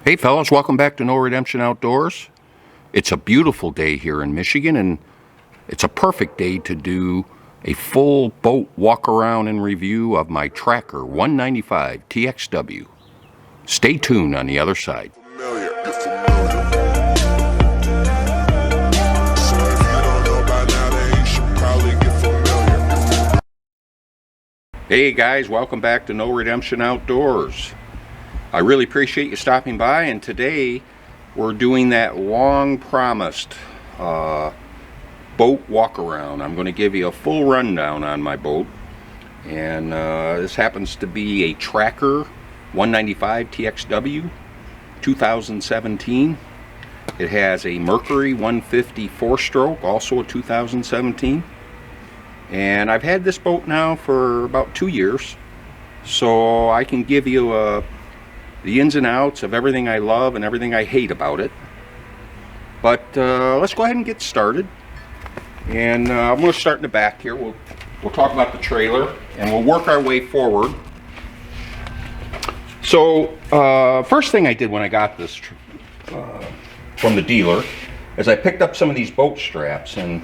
Hey fellas, welcome back to No Redemption Outdoors. It's a beautiful day here in Michigan, and it's a perfect day to do a full boat walk around and review of my Tracker 195 TXW. Stay tuned on the other side. Hey guys, welcome back to No Redemption Outdoors. I really appreciate you stopping by, and today we're doing that long promised boat walk around. I'm going to give you a full rundown on my boat, and this happens to be a Tracker 195 TXW 2017. It has a Mercury 150 4-stroke, also a 2017, and I've had this boat now for about 2 years, so I can give you the ins and outs of everything I love and everything I hate about it. But let's go ahead and get started. And I'm going to start in the back here. We'll talk about the trailer and we'll work our way forward. So first thing I did when I got this from the dealer is I picked up some of these boat straps, and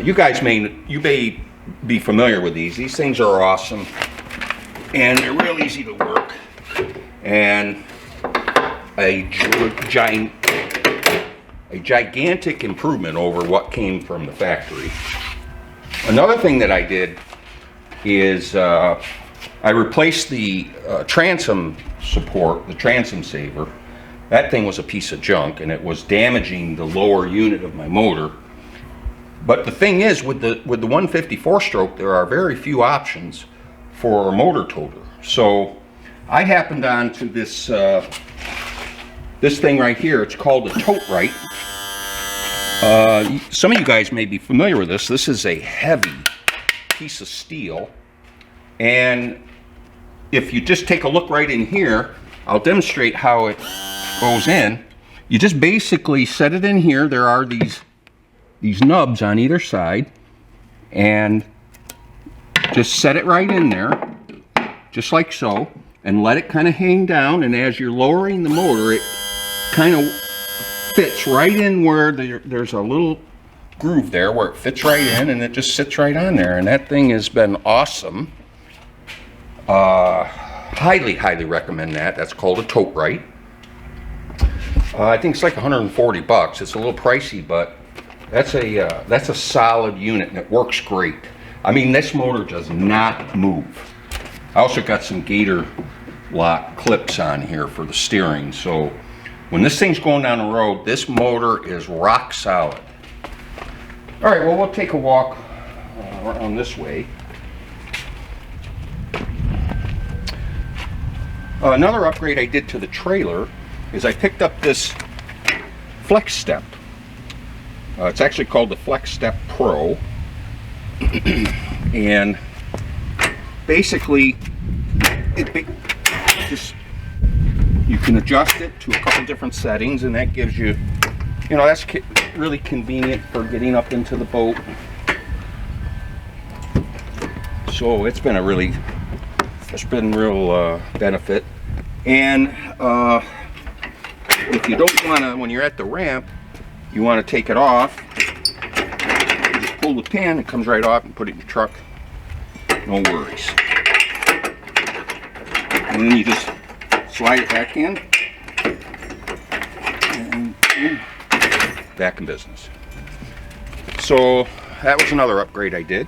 you may be familiar with these. These things are awesome and they're real easy to work, and a gigantic improvement over what came from the factory. Another thing that I did is I replaced the transom support, the transom saver. That thing was a piece of junk and it was damaging the lower unit of my motor. But the thing is, with the 150 4-stroke, there are very few options for a motor toter. So I happened on to this this thing right here. It's called a tote right. Some of you guys may be familiar with this. This is a heavy piece of steel, and if you just take a look right in here, I'll demonstrate how it goes in. You just basically set it in here. There are these nubs on either side, and just set it right in there, just like so, and let it kind of hang down. And as you're lowering the motor, it kind of fits right in where there's a little groove there where it fits right in, and it just sits right on there. And that thing has been awesome. Highly recommend that. That's called a tote right. I think it's like 140 bucks. It's a little pricey, but that's a solid unit and it works great. I mean, this motor does not move. I also got some gator lock clips on here for the steering, so when this thing's going down the road, this motor is rock solid. All right, well, we'll take a walk around this way. Another upgrade I did to the trailer is I picked up this Flex Step. It's actually called the Flex Step Pro. And basically, you can adjust it to a couple different settings, and that gives you, that's really convenient for getting up into the boat. So it's been real benefit. And if you don't want to, when you're at the ramp, you want to take it off, you just pull the pin, it comes right off, and put it in your truck. No worries. And then you just slide it back in, and back in business. So that was another upgrade I did.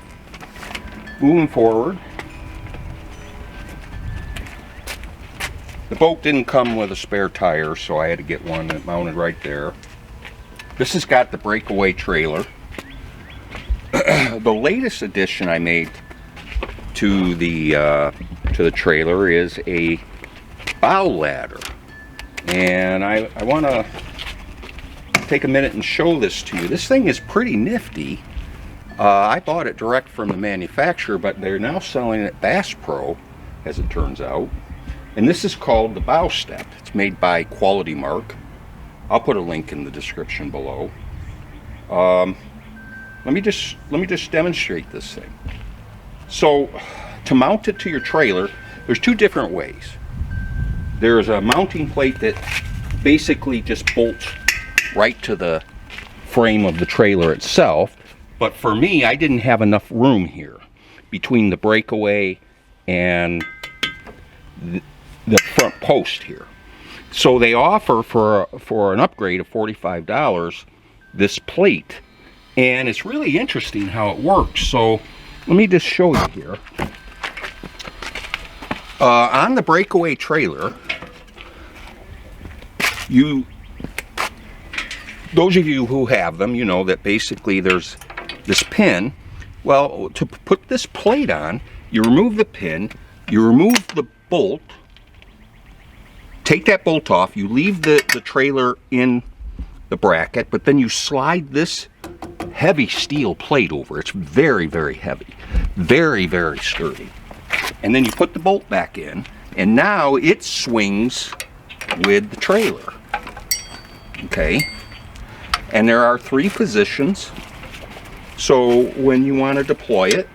Moving forward, the boat didn't come with a spare tire, so I had to get one that mounted right there. This has got the Breakaway trailer. The latest addition I made to the trailer is a bow ladder, and I want to take a minute and show this to you. This thing is pretty nifty. I bought it direct from the manufacturer, but they're now selling it Bass Pro, as it turns out. And this is called the Bow Step. It's made by Quality Mark. I'll put a link in the description below. Let me just demonstrate this thing. So to mount it to your trailer, there's two different ways. there's a mounting plate that basically just bolts right to the frame of the trailer itself. But for me, I didn't have enough room here between the Breakaway and the front post here. So they offer for an upgrade of $45 this plate, and it's really interesting how it works. So let me just show you here. On the Breakaway trailer, those of you who have them, you know that basically there's this pin. Well, to put this plate on, you remove the pin, you remove the bolt, take that bolt off, you leave the trailer in the bracket, but then you slide this heavy steel plate over. It's very, very heavy, very, very sturdy. And then you put the bolt back in, and now it swings with the trailer. Okay, and there are 3 positions. So when you want to deploy it,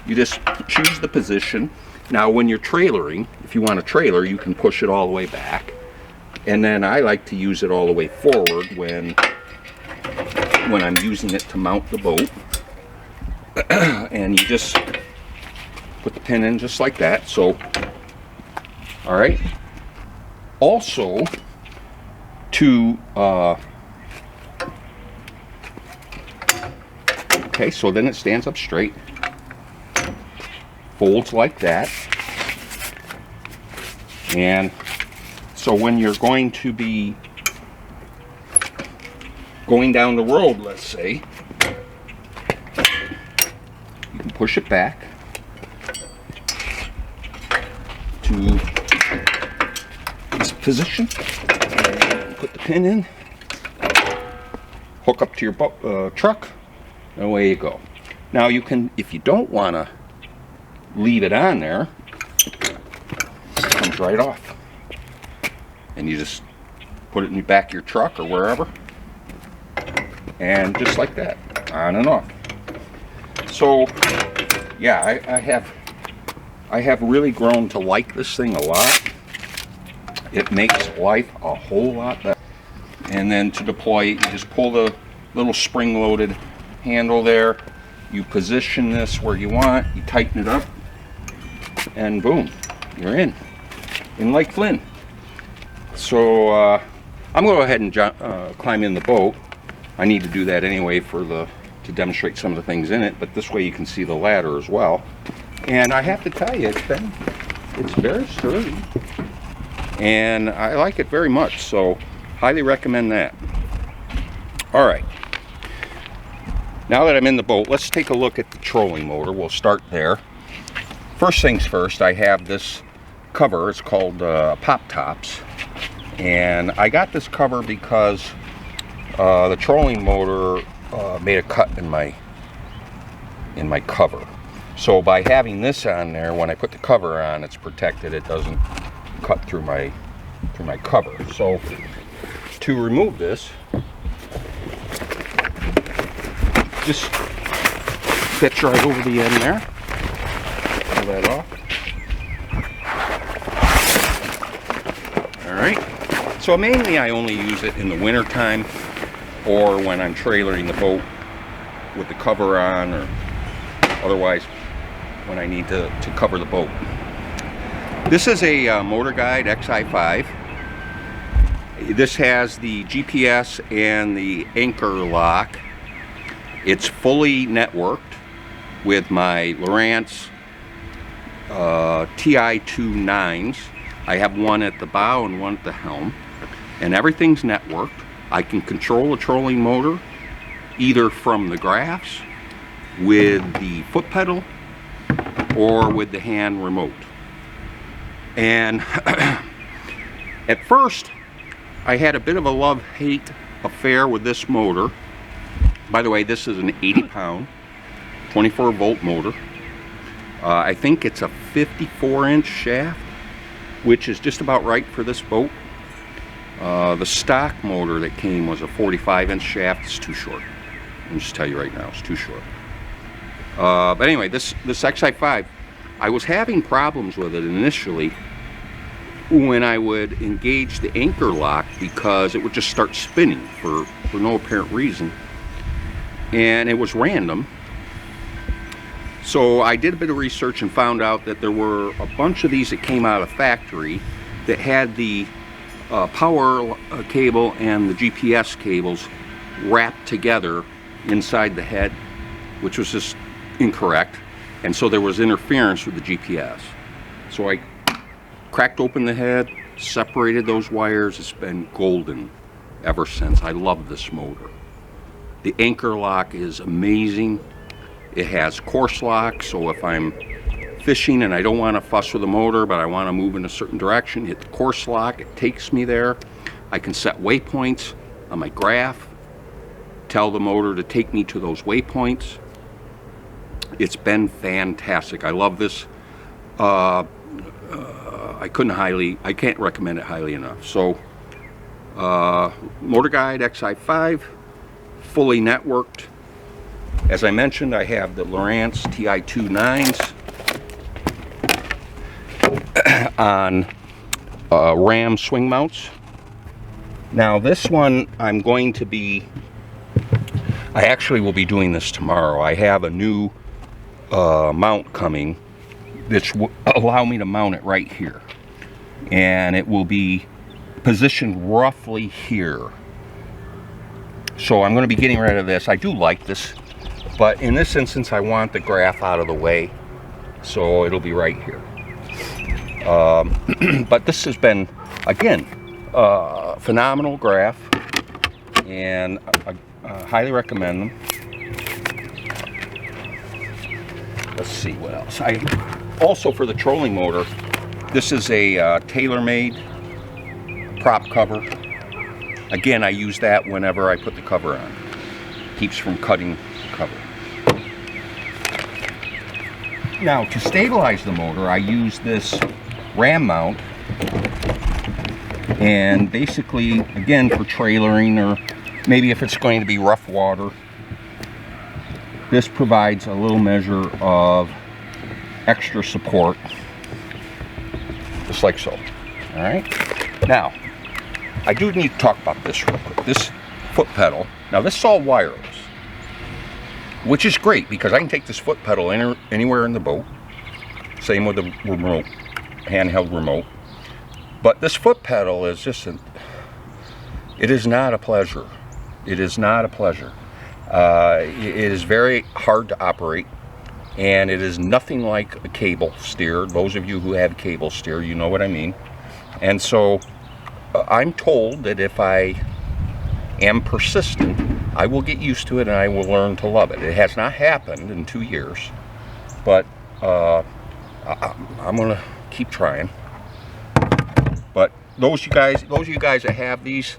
you just choose the position. Now when you're trailering, if you want a trailer, you can push it all the way back. And then I like to use it all the way forward when I'm using it to mount the boat. And you just put the pin in just like that. So, all right. Also, to okay, so then it stands up straight, folds like that, and so when you're going to be going down the road, let's say, you can push it back to this position, put the pin in, hook up to your truck, and away you go. Now you can, if you don't want to leave it on there, it comes right off. And you just put it in the back of your truck or wherever. And just like that, on and off. So, yeah, I have really grown to like this thing a lot. It makes life a whole lot better. And then to deploy it, you just pull the little spring-loaded handle there, you position this where you want, you tighten it up, and boom, you're in Lake Flynn. So I'm going to go ahead and climb in the boat. I need to do that anyway to demonstrate some of the things in it, but this way you can see the ladder as well. And I have to tell you, it's very sturdy, and I like it very much, so highly recommend that. All right. Now that I'm in the boat, let's take a look at the trolling motor. We'll start there. First things first, I have this cover. It's called Pop Tops. And I got this cover because the trolling motor made a cut in my cover. So by having this on there, when I put the cover on, it's protected. It doesn't cut through my cover. So to remove this, just fits right over the end there. Pull that off. Alright. So mainly I only use it in the winter time or when I'm trailering the boat with the cover on, or otherwise when I need to cover the boat. This is a Motor Guide XI5. This has the GPS and the anchor lock. It's fully networked with my Lowrance TI-29s. I have one at the bow and one at the helm, and everything's networked. I can control the trolling motor either from the graphs, with the foot pedal, or with the hand remote. And at first I had a bit of a love-hate affair with this motor. By the way, this is an 80-pound 24-volt motor. I think it's a 54-inch shaft, which is just about right for this boat. The stock motor that came was a 45-inch shaft. It's too short. I'll just tell you right now, it's too short. But anyway, this XI5, I was having problems with it initially when I would engage the anchor lock because it would just start spinning for no apparent reason, and it was random. So I did a bit of research and found out that there were a bunch of these that came out of the factory that had the power cable and the GPS cables wrapped together inside the head, which was just incorrect, and so there was interference with the GPS. So I cracked open the head, separated those wires. It's been golden ever since. I love this motor. The anchor lock is amazing. It has course lock, so if I'm fishing and I don't want to fuss with the motor, but I want to move in a certain direction, hit the course lock, it takes me there. I can set waypoints on my graph, tell the motor to take me to those waypoints. It's been fantastic. I love this. I can't recommend it highly enough. So, Motor Guide XI5, fully networked. As I mentioned, I have the Lowrance TI-29s on Ram swing mounts. Now this one I actually will be doing this tomorrow. I have a new mount coming that will allow me to mount it right here, and it will be positioned roughly here. So I'm going to be getting rid of this. I do like this, but in this instance I want the graph out of the way, so it'll be right here. But this has been, again, phenomenal graph, and I highly recommend them. Let's see what else. Also, for the trolling motor, this is a tailor-made prop cover. Again, I use that whenever I put the cover on. Keeps from cutting the cover. Now, to stabilize the motor, I use this ram mount, and basically, again, for trailering, or maybe if it's going to be rough water, this provides a little measure of extra support, just like so. All right. Now, I do need to talk about this real quick. This foot pedal. Now, this is all wireless, which is great because I can take this foot pedal anywhere in the boat. Same with the remote, handheld remote. But this foot pedal is just it is not a pleasure. It is not a pleasure. It is very hard to operate, and it is nothing like a cable steer. Those of you who have cable steer, you know what I mean. And so I'm told that if I am persistent, I will get used to it and I will learn to love it. It has not happened in 2 years, but I'm gonna keep trying. But those of you guys that have these,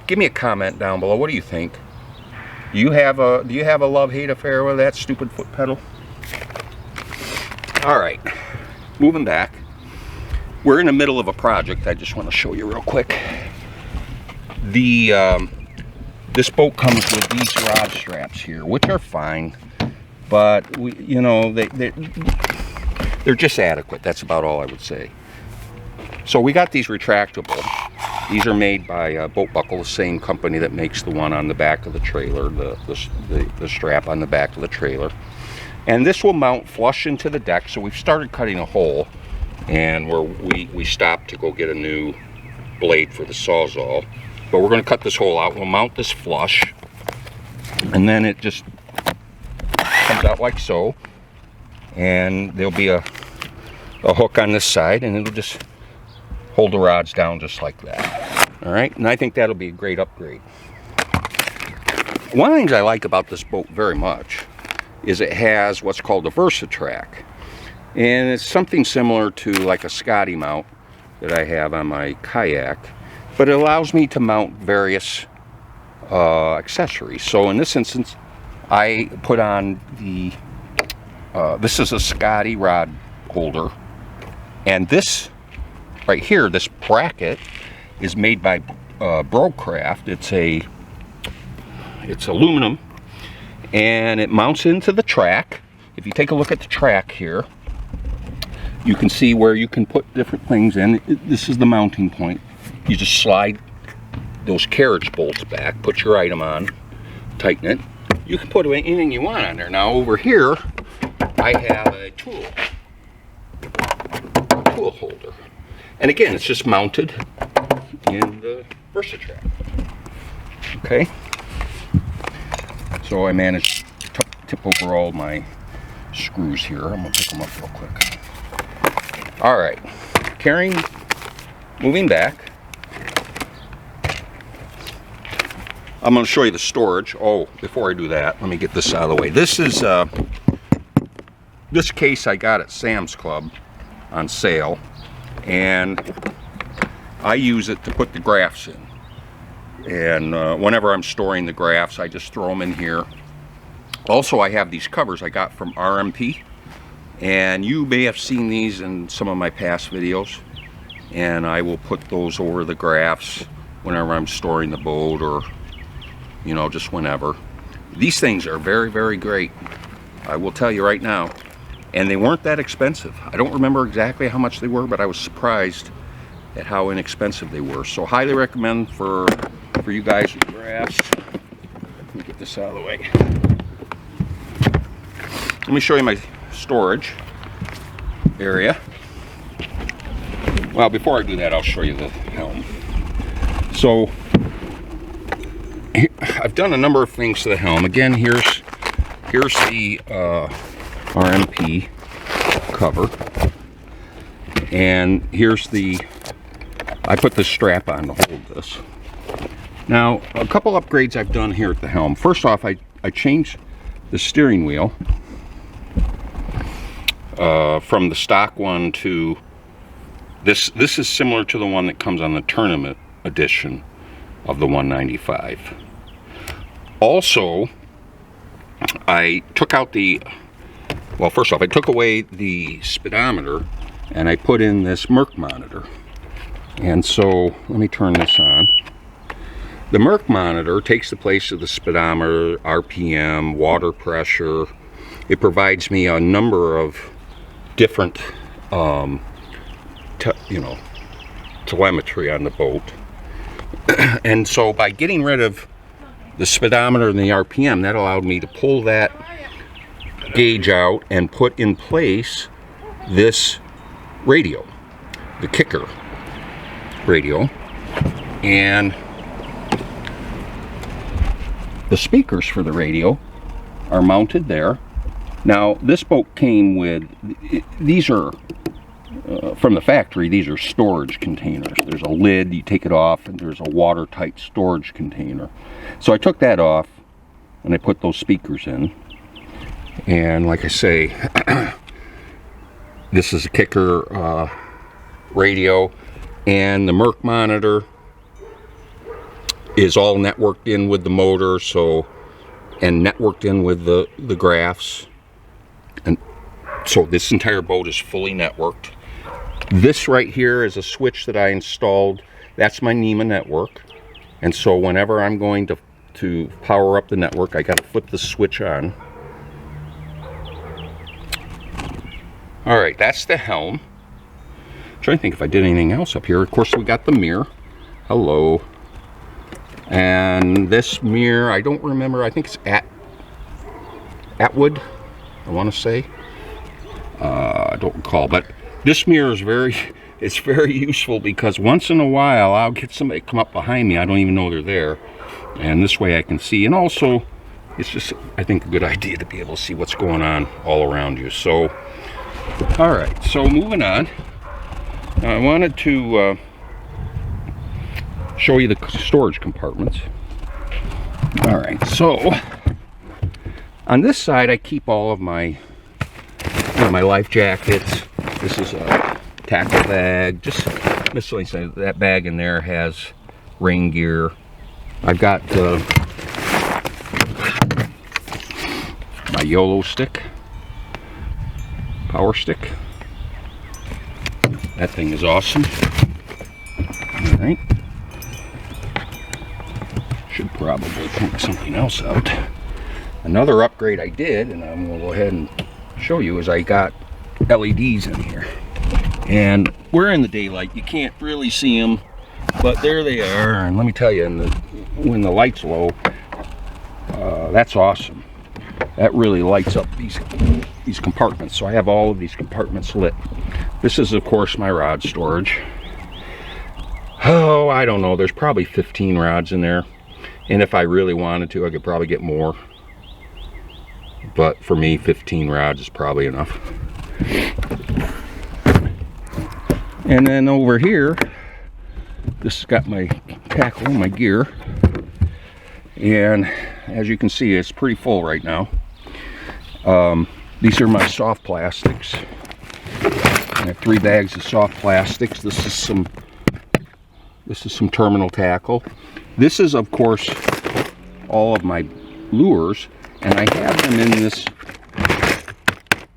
give me a comment down below. What do you think? Do you have a love-hate affair with that stupid foot pedal? All right, moving back. We're in the middle of a project I just want to show you real quick. This boat comes with these rod straps here, which are fine, but they're just adequate. That's about all I would say. So we got these retractable. These are made by Boat Buckle, the same company that makes the one on the back of the trailer, the strap on the back of the trailer. And this will mount flush into the deck. So we've started cutting a hole, and we stopped to go get a new blade for the Sawzall. But we're going to cut this hole out. We'll mount this flush, and then it just comes out like so. And there'll be a hook on this side, and it'll just hold the rods down just like that. All right, and I think that'll be a great upgrade. One of the things I like about this boat very much is it has what's called a VersaTrack, and it's something similar to like a Scotty mount that I have on my kayak, but it allows me to mount various accessories. So in this instance, I put on the this is a Scotty rod holder, and this right here, this bracket, is made by Brocraft. It's aluminum, and it mounts into the track. If you take a look at the track here, you can see where you can put different things in. This is the mounting point. You just slide those carriage bolts back, put your item on, tighten it. You can put anything you want on there. Now over here, I have a tool holder. And again, it's just mounted in the VersaTrack. Okay. So I managed to tip over all my screws here. I'm gonna pick them up real quick. All right, moving back. I'm going to show you the storage. Oh, before I do that, let me get this out of the way. This is this case I got at Sam's Club on sale, and I use it to put the graphs in. And whenever I'm storing the graphs, I just throw them in here. Also, I have these covers I got from RMP, and you may have seen these in some of my past videos. And I will put those over the graphs whenever I'm storing the boat, or you know, just whenever. These things are very, very great. I will tell you right now. And they weren't that expensive. I don't remember exactly how much they were, but I was surprised at how inexpensive they were. So highly recommend for you guys with graphs. Let me get this out of the way. Let me show you my storage area. Well, before I do that, I'll show you the helm. So I've done a number of things to the helm. Again, here's the RMP cover, and here's I put the strap on to hold this. Now, a couple upgrades I've done here at the helm. First off, I changed the steering wheel from the stock one to this. This is similar to the one that comes on the tournament edition of the 195. Also, I took out well, first off, I took away the speedometer and I put in this Merc monitor. And so, let me turn this on. The Merc monitor takes the place of the speedometer, RPM, water pressure. It provides me a number of different, telemetry on the boat. And so by getting rid of the speedometer and the RPM, that allowed me to pull that gauge out and put in place this radio, the kicker radio, and the speakers for the radio are mounted there. Now this boat came with, these are from the factory, these are storage containers. There's a lid, you take it off, and there's a watertight storage container. So I took that off and I put those speakers in. And like I say, this is a kicker radio, and the Merc monitor is all networked in with the motor, and networked in with the graphs. And so this entire boat is fully networked. This right here is a switch that I installed. That's my NEMA network. And so whenever I'm going to power up the network, I got to flip the switch on. All right, that's the helm. I'm trying to think if I did anything else up here. Of course, we got the mirror. Hello. And this mirror, I don't remember. I think it's Atwood, I want to say. I don't recall, but this mirror is very useful, because once in a while I'll get somebody come up behind me. I don't even know they're there, and this way I can see. And also, it's just, I think, a good idea to be able to see what's going on all around you. So, all right. So moving on, I wanted to show you the storage compartments. All right. So on this side, I keep all of my life jackets. This is a tackle bag, just miscellaneous. That bag in there has rain gear. I've got my YOLO stick, power stick. That thing is awesome. All right. Should probably point something else out. Another upgrade I did, and I'm going to go ahead and show you, is I got LEDs in here. And we're in the daylight, you can't really see them, but there they are. And let me tell you, when the light's low, that's awesome. That really lights up these compartments. So I have all of these compartments lit. This is, of course, my rod storage. Oh, I don't know, there's probably 15 rods in there, and if I really wanted to, I could probably get more, but for me, 15 rods is probably enough. And then over here, this has got my tackle and my gear, and as you can see, it's pretty full right now. These are my soft plastics. I have 3 bags of soft plastics. This is some terminal tackle. This is, of course, all of my lures, and I have them in this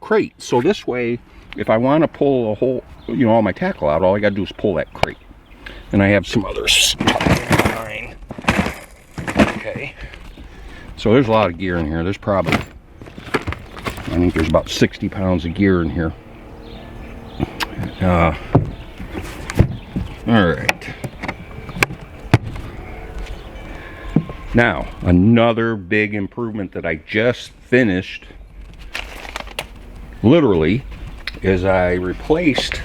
crate. So this way, if I want to pull a whole, all my tackle out, all I got to do is pull that crate. And I have some other stuff behind. Okay. So there's a lot of gear in here. There's probably, I think there's about 60 pounds of gear in here. All right. Now, another big improvement that I just finished, literally, is I replaced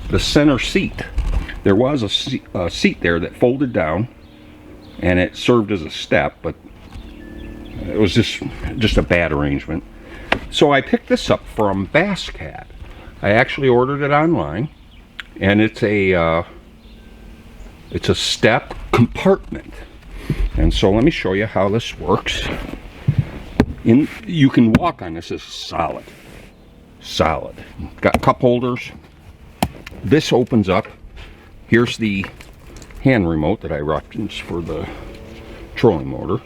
the center seat. There was a seat there that folded down, and it served as a step, but it was just a bad arrangement. So I picked this up from Basscat. I actually ordered it online, and it's a step compartment. And so let me show you how this works. You can walk on this. It's solid. Got cup holders. This opens up. Here's the hand remote that I referenced for the trolling motor.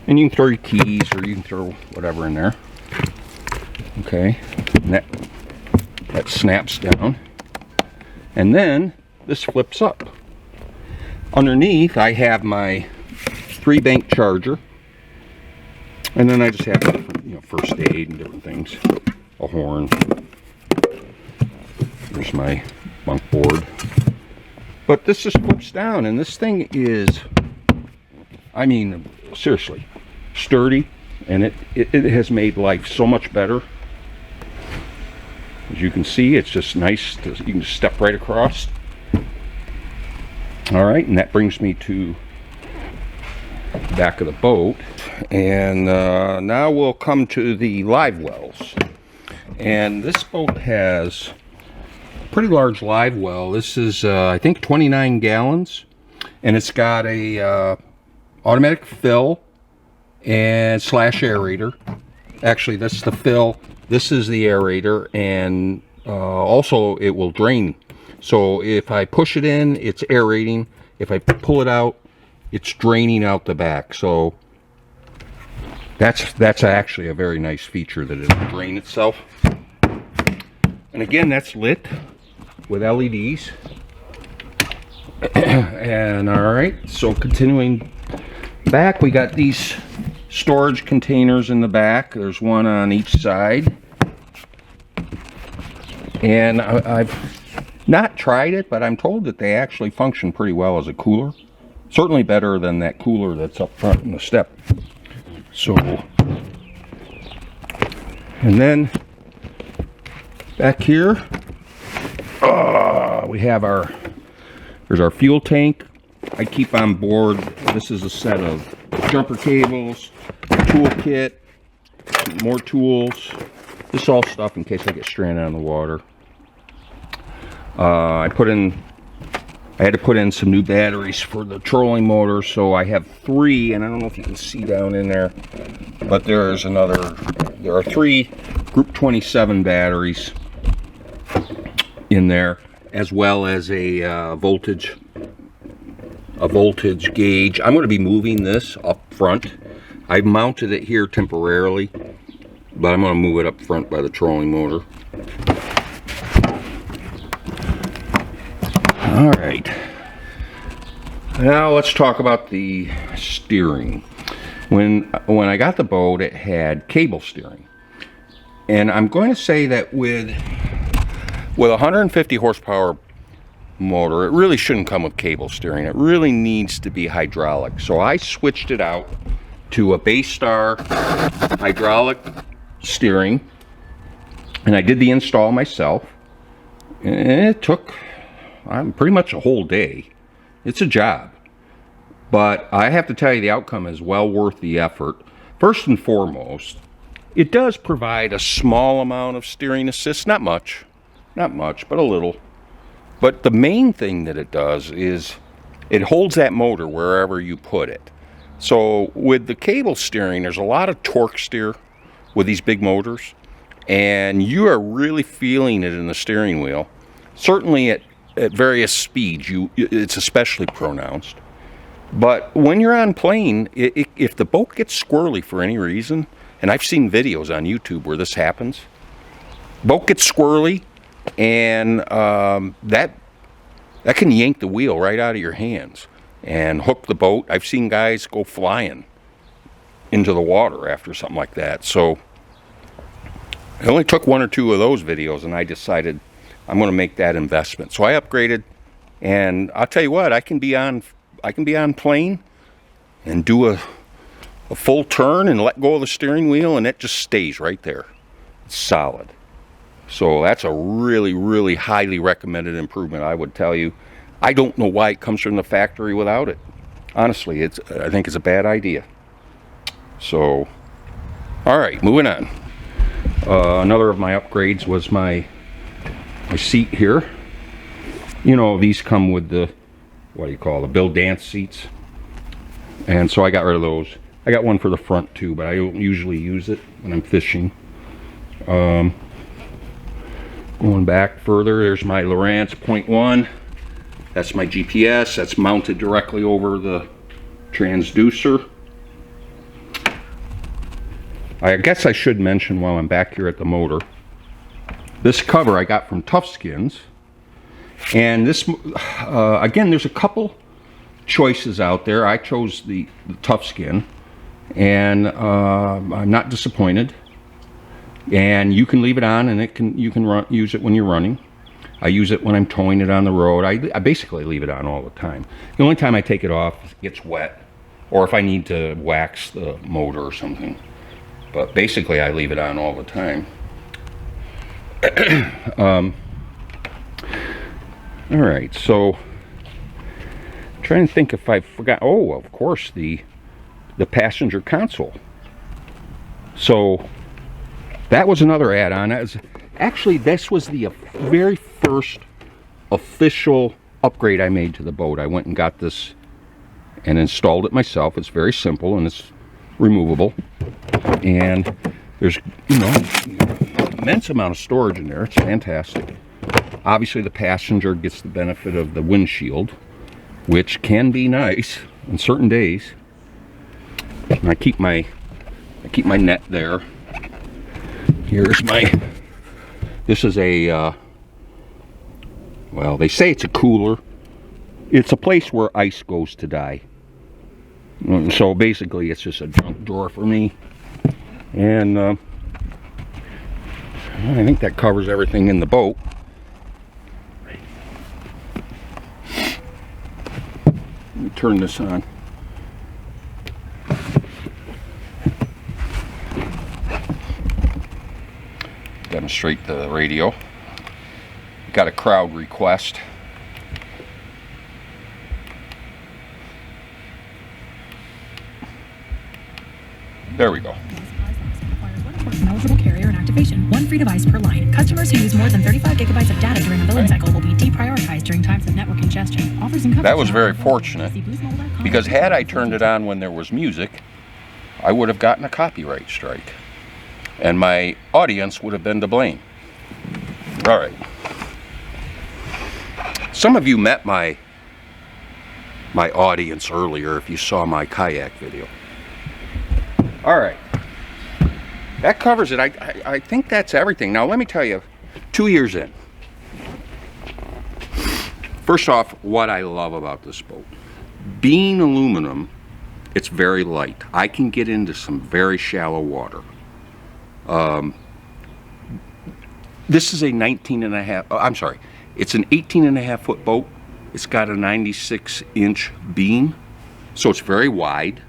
And you can throw your keys, or you can throw whatever in there. Okay. And that snaps down. And then this flips up. Underneath, I have my 3-bank charger, and then I just have different, first aid and different things. A horn. There's my bunk board. But this just flips down, and this thing is, I mean, seriously, sturdy, and it has made life so much better. As you can see, it's just nice. You can just step right across. All right, and that brings me to the back of the boat. And now we'll come to the live wells. And this boat has a pretty large live well. This is, I think, 29 gallons. And it's got a automatic fill and slash aerator. Actually, that's the fill. This is the aerator, and also it will drain. So if I push it in, it's aerating. If I pull it out, it's draining out the back. So that's actually a very nice feature, that it'll drain itself. And again, that's lit with LEDs. And all right, so continuing back, we got these storage containers in the back. There's one on each side. And I've not tried it, but I'm told that they actually function pretty well as a cooler. Certainly better than that cooler that's up front in the step. So, and then back here, we have there's our fuel tank. I keep on board, this is a set of jumper cables, toolkit, more tools. This is all stuff in case I get stranded on the water. I had to put in some new batteries for the trolling motor, so I have 3, and I don't know if you can see down in there, but there are 3 Group 27 batteries in there, as well as a voltage gauge. I'm going to be moving this up front. I mounted it here temporarily, but I'm going to move it up front by the trolling motor. All right, now let's talk about the steering. When I got the boat, it had cable steering, and I'm going to say that with With a 150 horsepower motor, it really shouldn't come with cable steering. It really needs to be hydraulic. So I switched it out to a Baystar hydraulic steering, and I did the install myself. And it took pretty much a whole day. It's a job. But I have to tell you, the outcome is well worth the effort. First and foremost, it does provide a small amount of steering assist. Not much, but a little. But the main thing that it does is it holds that motor wherever you put it. So with the cable steering, there's a lot of torque steer with these big motors, and you are really feeling it in the steering wheel. Certainly at various speeds, it's especially pronounced. But when you're on plane, if the boat gets squirrely for any reason, and I've seen videos on YouTube where this happens, boat gets squirrely, and that can yank the wheel right out of your hands and hook the boat. I've seen guys go flying into the water after something like that. So it only took 1 or 2 of those videos, and I decided I'm going to make that investment. So I upgraded, and I'll tell you what, I can be on plane and do a full turn and let go of the steering wheel, and it just stays right there. It's solid. So that's a really, really highly recommended improvement, I would tell you. I don't know why it comes from the factory without it. Honestly, I think it's a bad idea. So, all right, moving on. Another of my upgrades was my seat here. You know, these come with the, what do you call, the Bill Dance seats. And so I got rid of those. I got one for the front too, but I don't usually use it when I'm fishing. Going back further, there's my Lowrance .1. That's my GPS. That's mounted directly over the transducer. I guess I should mention while I'm back here at the motor, this cover I got from Tough Skins. And this, again, there's a couple choices out there. I chose the Tough Skin, and I'm not disappointed. And you can leave it on, and you can use it when you're running. I use it when I'm towing it on the road. I basically leave it on all the time. The only time I take it off, it gets wet, or if I need to wax the motor or something. But basically, I leave it on all the time. All right, so I'm trying to think if I forgot. Oh, of course, the passenger console. So that was another add-on. Actually, this was the very first official upgrade I made to the boat. I went and got this and installed it myself. It's very simple, and it's removable. And there's, you know, an immense amount of storage in there. It's fantastic. Obviously, the passenger gets the benefit of the windshield, which can be nice on certain days. And I keep my net there. Here's this is a, well, they say it's a cooler. It's a place where ice goes to die. So basically, it's just a junk drawer for me. And I think that covers everything in the boat. Let me turn this on. Demonstrate the radio. Got a crowd request. There we go. Eligible carrier and activation. One free device per line. Customers who use more than 35 gigabytes of data during a billing cycle will be deprioritized during times of network congestion. Offers and that was very fortunate, because had I turned it on when there was music, I would have gotten a copyright strike, and my audience would have been to blame. All right. Some of you met my audience earlier if you saw my kayak video. All right. That covers it. I think that's everything. Now, let me tell you, 2 years in. First off, what I love about this boat. Being aluminum, it's very light. I can get into some very shallow water. This is a 19 and a half, I'm sorry, it's an 18 and a half foot boat. It's got a 96-inch beam, so it's very wide.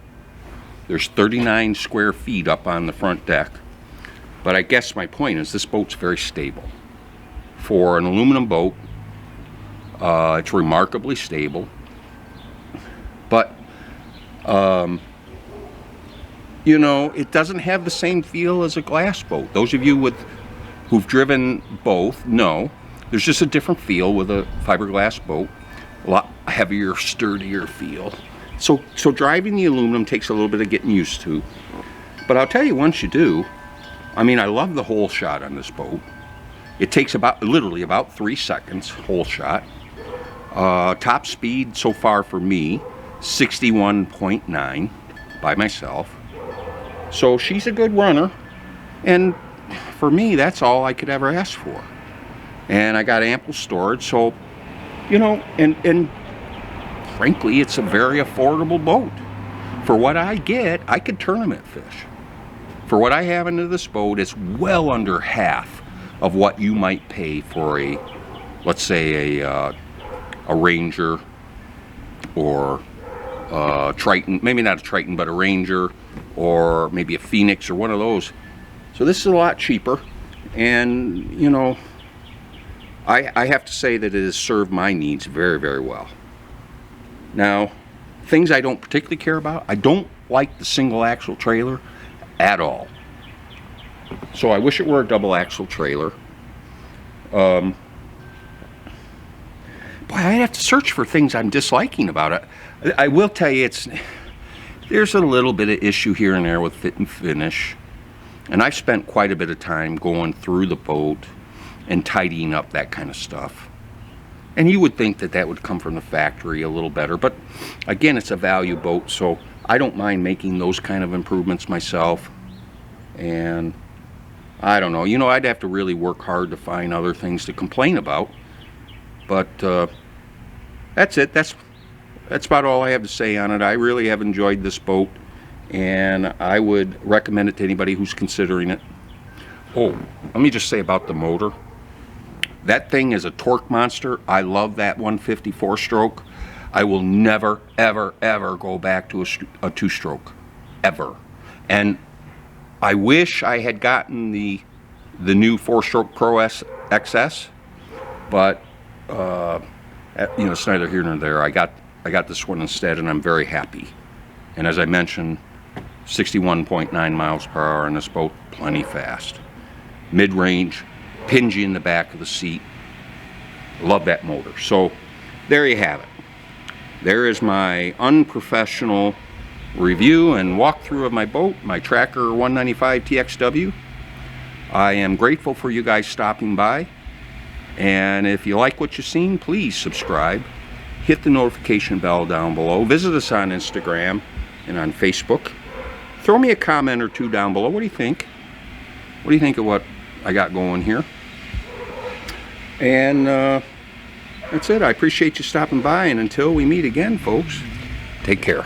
There's 39 square feet up on the front deck. But I guess my point is this boat's very stable. For an aluminum boat, it's remarkably stable. But, you know, it doesn't have the same feel as a glass boat. Those of you who've driven both know there's just a different feel with a fiberglass boat. A lot heavier, sturdier feel. So driving the aluminum takes a little bit of getting used to. But I'll tell you, once you do, I mean, I love the hole shot on this boat. It takes literally about 3 seconds, hole shot. Top speed so far for me, 61.9 by myself. So she's a good runner. And for me, that's all I could ever ask for. And I got ample storage, so, you know, and frankly, it's a very affordable boat. For what I get, I could tournament fish. For what I have into this boat, it's well under half of what you might pay for a, let's say, a Ranger or a Triton, maybe not a Triton, but a Ranger, or maybe a Phoenix or one of those. So this is a lot cheaper, and, you know, I have to say that it has served my needs very, very well. Now, things I don't particularly care about, I don't like the single axle trailer at all. So I wish it were a double axle trailer. Boy, I'd have to search for things I'm disliking about it. I will tell you, there's a little bit of issue here and there with fit and finish. And I've spent quite a bit of time going through the boat and tidying up that kind of stuff. And you would think that that would come from the factory a little better, but again, it's a value boat, so I don't mind making those kind of improvements myself. And I don't know, you know, I'd have to really work hard to find other things to complain about. But that's it. That's about all I have to say on it. I really have enjoyed this boat, and I would recommend it to anybody who's considering it. Oh, let me just say about the motor. That thing is a torque monster. I love that 154 stroke. I will never, ever, ever go back to a two-stroke, ever. And I wish I had gotten the new 4-stroke Pro XS, but you know, it's neither here nor there. I got this one instead, and I'm very happy. And as I mentioned, 61.9 miles per hour on this boat, plenty fast. Mid-range, pingy in the back of the seat. Love that motor. So there you have it. There is my unprofessional review and walkthrough of my boat, my Tracker 195 TXW. I am grateful for you guys stopping by. And if you like what you've seen, please subscribe. Hit the notification bell down below. Visit us on Instagram and on Facebook. Throw me a comment or two down below. What do you think? What do you think of what I got going here? And that's it. I appreciate you stopping by, and until we meet again, folks, take care.